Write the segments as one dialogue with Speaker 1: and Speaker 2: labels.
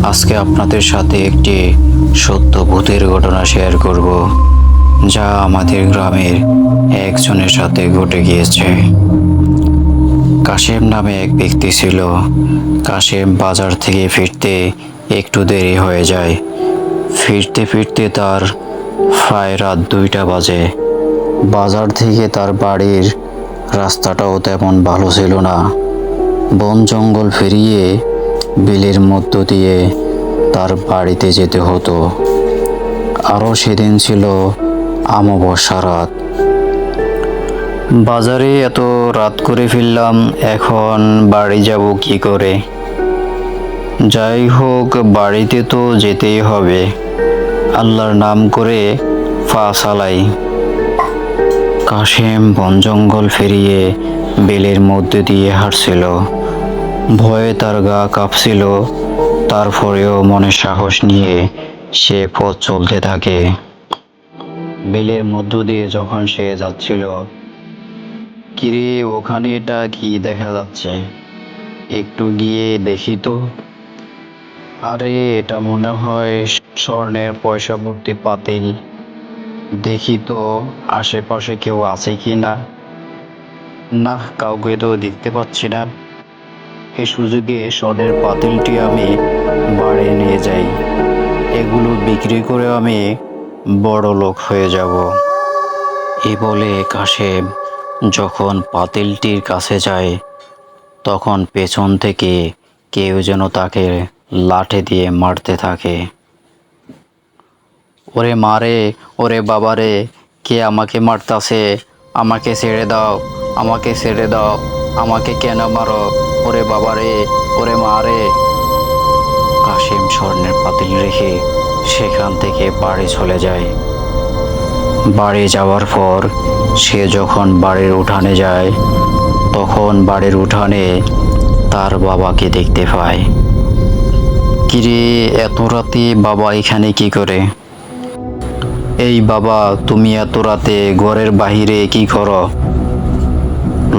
Speaker 1: আজকে আপনাদের সাথে একটি সত্য ভূতের ঘটনা শেয়ার করব, যা আমাদের গ্রামের একজনের সাথে ঘটে গিয়েছে। কাশেম নামে এক ব্যক্তি ছিল। কাশেম বাজার থেকে ফিরতে একটু দেরি হয়ে যায়। ফিরতে ফিরতে তার প্রায় রাত 2টা বাজে। বাজার থেকে তার বাড়ির রাস্তাটাও তেমন ভালো ছিল না। বন জঙ্গল পেরিয়ে বিলের মধ্য দিয়ে তার বাড়িতে যেতে হতো। আরও সেদিন ছিল অমাবস্যা রাত। বাজারে এত রাত করে ফিরলাম, এখন বাড়ি যাব কি করে? যাই হোক, বাড়িতে তো যেতেই হবে। আল্লাহর নাম করে পা চালাই। কাশেম বন জঙ্গল পেরিয়ে বিলের মধ্যে দিয়ে হাঁটছিল। ভয়ে তার গা কাঁপছিল, তারপরেও মনে সাহস নিয়ে সে পথ চলতে থাকে। বিলের মধ্য দিয়ে যখন সে যাচ্ছিল, কিরে ওখানে এটা কি দেখা যাচ্ছে? একটু গিয়ে দেখি তো। আরে, এটা মনে হয় স্বর্ণের পয়সা ভর্তি পাতিল। দেখি তো আশেপাশে কেউ আছে কি না। না, কাউকে তো দেখতে পাচ্ছি না। এই সুযোগে স্বর্ণের পাতিলটি আমি বাড়ি নিয়ে যাই। এগুলো বিক্রি করে আমি বড় লোক হয়ে যাব। এই বলে কাশেম যখন পাতিলটির কাছে যায়, তখন পেছন থেকে কেউ যেন তাকে লাঠি দিয়ে মারতে থাকে। ওরে মারে, ওরে বাবারে, কে আমাকে মারতাছে? আমাকে ছেড়ে দাও, আমাকে ছেড়ে দাও, আমাকে কেন মারো? ওরে বাবারে, ওরে মারে। কাশেম স্বর্ণের পাতিল রেখে সেখান থেকে বাড়ি চলে যায়। বাড়ি যাওয়ার পর সে যখন বাড়ির উঠানে যায়, তখন বাড়ির উঠানে তার বাবাকে দেখতে পায়। কিরে, এত রাতে বাবা এখানে কি করে? এই বাবা, তুমি এত রাতে ঘরের বাহিরে কি করো?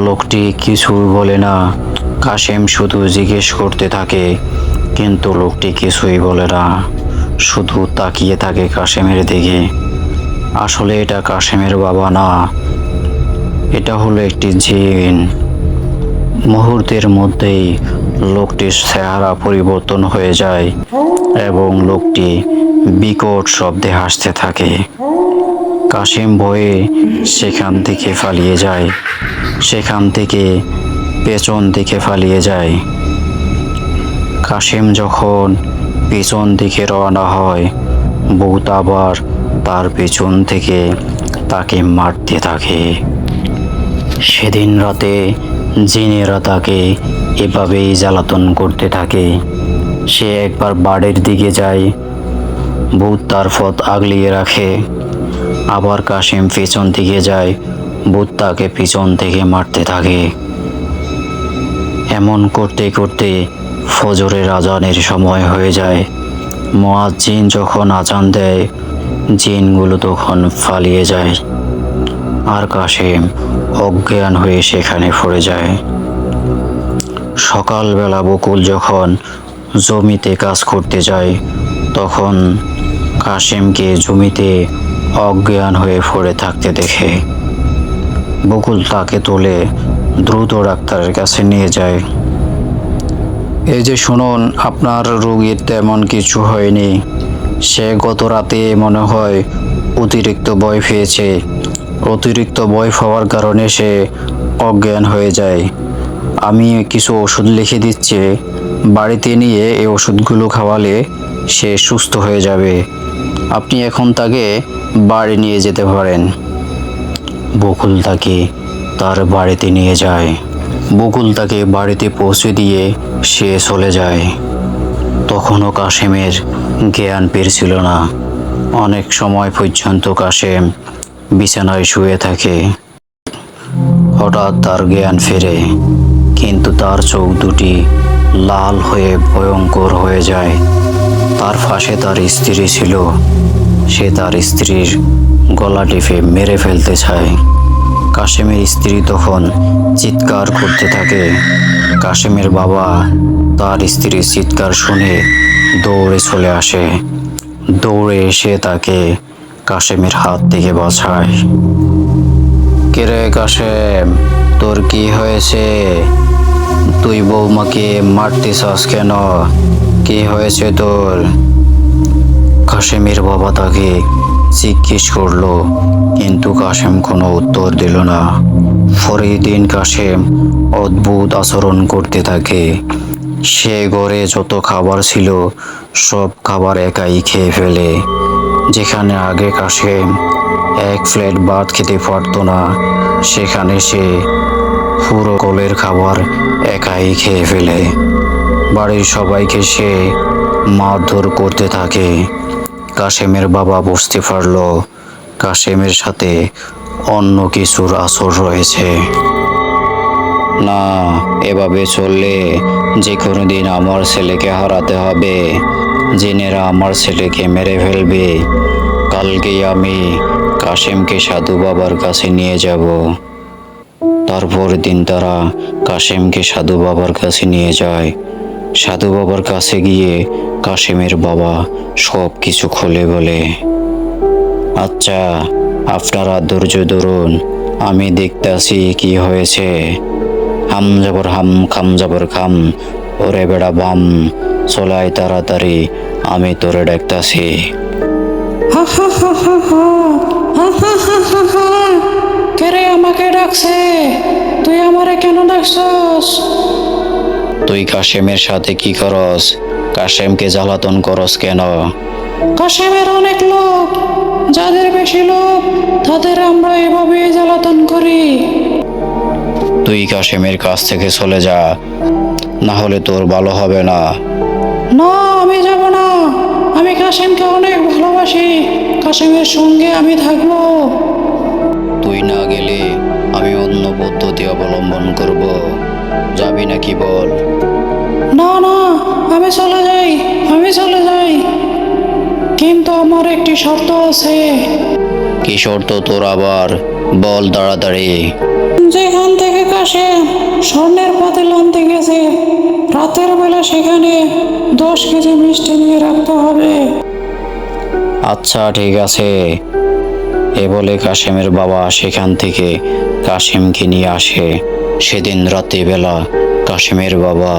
Speaker 1: লোকটি কিছু বলে না। কাশেম শুধু জিজ্ঞেস করতে থাকে, কিন্তু লোকটি কিছুই বলে না, শুধু তাকিয়ে থাকে কাশেমের দিকে। আসলে এটা কাশেমের বাবা না, এটা হলো একটি জিন। মুহূর্তের মধ্যেই লোকটির চেহারা পরিবর্তন হয়ে যায় এবং লোকটি বিকট শব্দে হাসতে থাকে। কাশেম ভয়ে সেখান থেকে পালিয়ে যায়, সেখান থেকে পেছন দিকে পালিয়ে যায়। কাশেম যখন পেছন দিকে রওনা হয়, ভূত আবার তার পেছন থেকে তাকে মারতে থাকে। সেদিন রাতে জিনেরা তাকে এভাবেই জ্বালাতন করতে থাকে। সে একবার বাড়ির দিকে যায়, ভূত তার পথ আগলিয়ে রাখে। আবার কাশেম পেছন দিকে যায়, ভূত তাকে পিছন থেকে মারতে থাকে। এমন করতে করতে ফজরের আজানের সময় হয়ে যায়। মুয়াজ্জিন যখন আজান দেয়, জিনগুলো তখন পালিয়ে যায়, আর কাশেম অজ্ঞান হয়ে সেখানে পড়ে যায়। সকালবেলা বকুল যখন জমিতে কাজ করতে যায়, তখন কাশেমকে জমিতে অজ্ঞান হয়ে পড়ে থাকতে দেখে। বকুল তাকে তুলে দ্রুত ডাক্তারের কাছে নিয়ে যায়। এই যে শুনুন, আপনার রোগীর তেমন কিছু হয়নি। সে গত রাতে মনে হয় অতিরিক্ত ভয় পেয়েছে। অতিরিক্ত ভয় পাওয়ার কারণে সে অজ্ঞান হয়ে যায়। আমি কিছু ওষুধ লিখে দিচ্ছি, বাড়িতে নিয়ে এই ওষুধগুলো খাওয়ালে সে সুস্থ হয়ে যাবে। আপনি এখন তাকে বাড়ি নিয়ে যেতে পারেন। বকুল তাকে তার বাড়িতে নিয়ে যায়। বকুল তাকে বাড়িতে পৌঁছে দিয়ে সে চলে যায়। তখনও কাশেমের জ্ঞান ফিরছিল না। অনেক সময় পর্যন্ত কাশেম বিছানায় শুয়ে থাকে। হঠাৎ তার জ্ঞান ফেরে, কিন্তু তার চোখ দুটি লাল হয়ে ভয়ঙ্কর হয়ে যায়। তার পাশে তার স্ত্রী ছিল। সে তার স্ত্রীর গলা টিপে মেরে ফেলতে চায়। কাশেমের স্ত্রী তখন চিৎকার করতে থাকে। কাশেমের বাবা তার স্ত্রীর চিৎকার শুনে দৌড়ে চলে আসে। দৌড়ে এসে তাকে কাশেমের হাত থেকে বাঁচায়। কিরে কাশেম, তোর কি হয়েছে? তুই বৌমাকে মারতেছস কেন? কি হয়েছে তোর? কাশেমের বাবা তাকে জিজ্ঞেস করলো, কিন্তু কাশেম কোনো উত্তর দিল না। পরের দিন কাশেম অদ্ভুত আচরণ করতে থাকে। সে ঘরে যত খাবার ছিল সব খাবার একাই খেয়ে ফেলে। যেখানে আগে কাশেম এক প্লেট ভাত খেতে পারতো না, সেখানে সে পুরো কোলের খাবার একাই খেয়ে ফেলে। বাড়ির সবাইকে সে মারধর করতে থাকে। কাশেমের বাবা বুঝতে পারলো কাশেমের সাথে অন্য কিছুর আসর রয়েছে। না, এভাবে চললে যে কোনো দিন আমার ছেলেকে হারাতে হবে। জিনেরা আমার ছেলেকে মেরে ফেলবে। কালকেই আমি কাশেমকে সাধু বাবার কাছে নিয়ে যাব। তারপর দিন তারা কাশেমকে সাধু বাবার কাছে নিয়ে যায়। সাধু বাবার কাছে গিয়ে কাশেমের বাবা সব কিছু খুলে বলে। আচ্ছা, আপনারা ধৈর্য ধরুন, আমি দেখতাছি কি হয়েছে। হাম জবর হাম, খাম জবর খাম, ওরে বেড়া বাম, চলাই তাড়াতাড়ি, আমি তোরে ডাকতাছি।
Speaker 2: কেরে আমাকে ডাকছে? তুই আমারে কেন ডাকছস?
Speaker 1: তুই কাশেমের সাথে কি করস? কাশেমকে জ্বালাতন করস কেন?
Speaker 2: কাশেমের অনেক লোক, যাদের বেশি লোক তাদের আমরা এভাবে জ্বালাতন করি।
Speaker 1: তুই কাশেমের কাছ থেকে চলে যা, না হলে তোর ভালো হবে না।
Speaker 2: না, আমি যাব না। আমি কাশেমকে অনেক ভালোবাসি। কাশেমের সঙ্গে আমি থাকবো।
Speaker 1: তুই না গেলে আমি অন্য পদ্ধতি অবলম্বন করব। যাবি নাকি বল?
Speaker 2: না না, আমি চলে যাই, আমি চলে যাই। কিন্তু আমার একটি শর্ত আছে।
Speaker 1: কি শর্ত তোর আবার? বল তাড়াতাড়ি।
Speaker 2: যেখান থেকে কাশেম স্বর্ণের পাতিল আনতে গেছে, রাতের বেলা সেখানে 10 কেজি মিষ্টি নিয়ে রাখতে হবে।
Speaker 1: আচ্ছা ঠিক আছে। এ বলে কাশেমের বাবা সেখান থেকে কাশেমকে নিয়ে আসে। সেদিন রাত্রিবেলা কাশেমের বাবা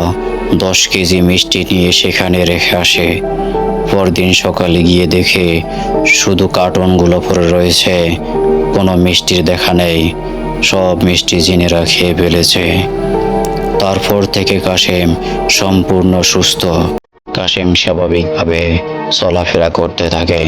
Speaker 1: 10 কেজি মিষ্টি নিয়ে সেখানে রেখে আসে। পরদিন সকালে গিয়ে দেখে শুধু কার্টনগুলো পড়ে রয়েছে, কোনো মিষ্টির দেখা নেই। সব মিষ্টি জিনেরা খেয়ে ফেলেছে। তারপর থেকে কাশেম সম্পূর্ণ সুস্থ। কাশেম স্বাভাবিকভাবে চলাফেরা করতে থাকে।